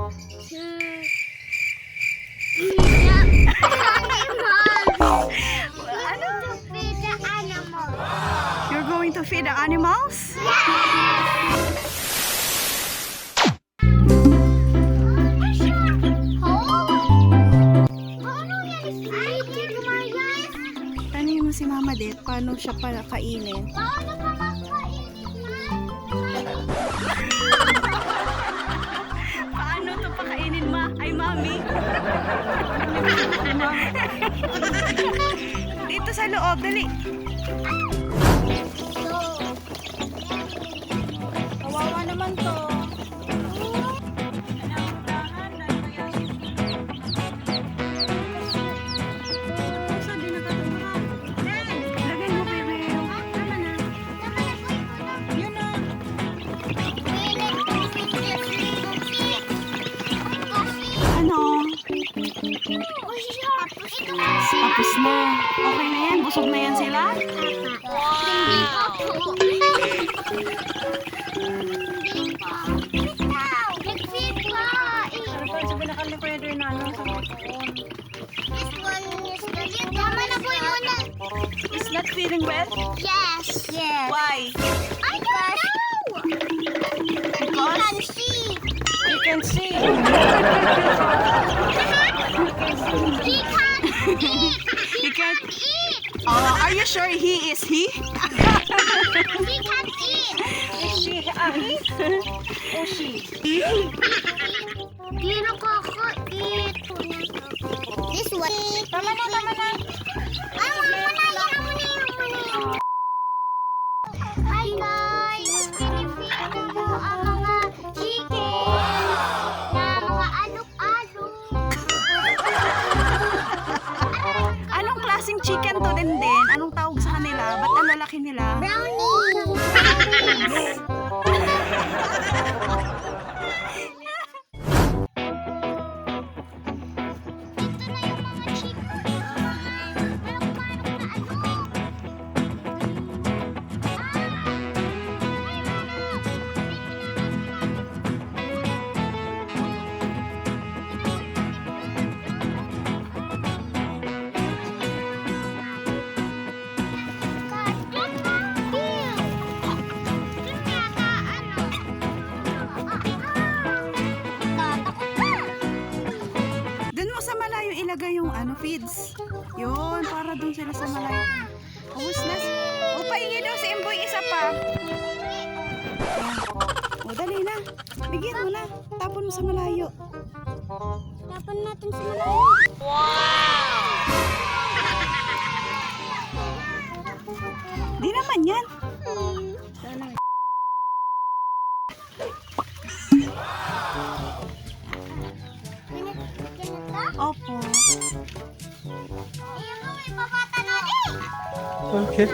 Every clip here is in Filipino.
You're going to feed the animals? Tanungin mo si Mama Det, paano siya pala kainin? Paano to pakainin, Ma? Ay, Mami? Dito sa loob, dali. Kawawa naman to. Lagay mo, bebe. Tama na. Yun na. Ano? Tapos na. Okay na yan? Busog na yan sila? It's not feeling well? Yes. Yes. Why? I don't know. Because You can see. you can see. He can't eat. He can't. Eat. Oh, are you sure he is he? He can't eat. Is she a he? Or she? Di nakaka-eat. This one. Tama na, tama na. Ay, wala mo na. Yan mo na. Hi guys. Pinipit mo ang mga chicken na mga alok-alok. Anong klaseng chicken to din? Anong tawag sa kanila? Ba't ang lalaki nila? Brownies. Dito na yung mga chicken. Doon mo sa malayo ilagay yung feeds. Yun, para doon sila sa malayo. Ubus na. O, pahingi daw si Emboy isa pa. O, dali na. Bigyan mo na. Tapon mo sa malayo. Tapon natin sa malayo. Di naman yan. Opo. Ayun mo, may papata natin. Okay.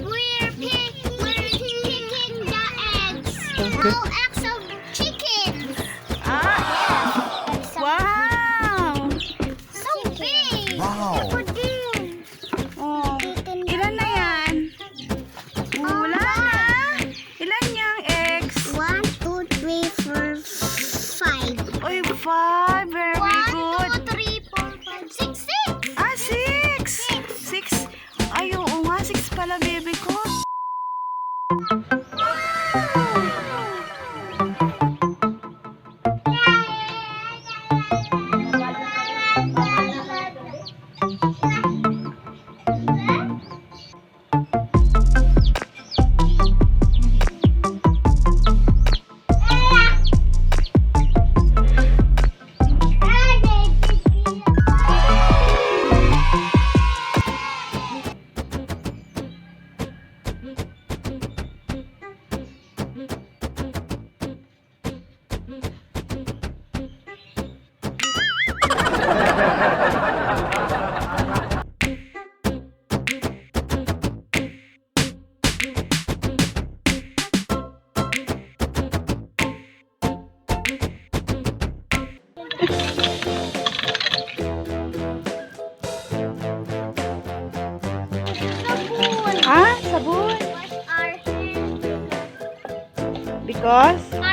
We're picking the eggs. Okay. All eggs of chickens. Ah! Wow! So big. Wow. Look at them. Oh, ilan na yan? Wala na. Ilan yung eggs? 1, 2, 3, 4, 5. Oy, 5. Very 1, good. 2, 3, 4, 5, 6, 6. Ah, 6. 6. Ay, oo nga. 6 pala, baby ko. Because?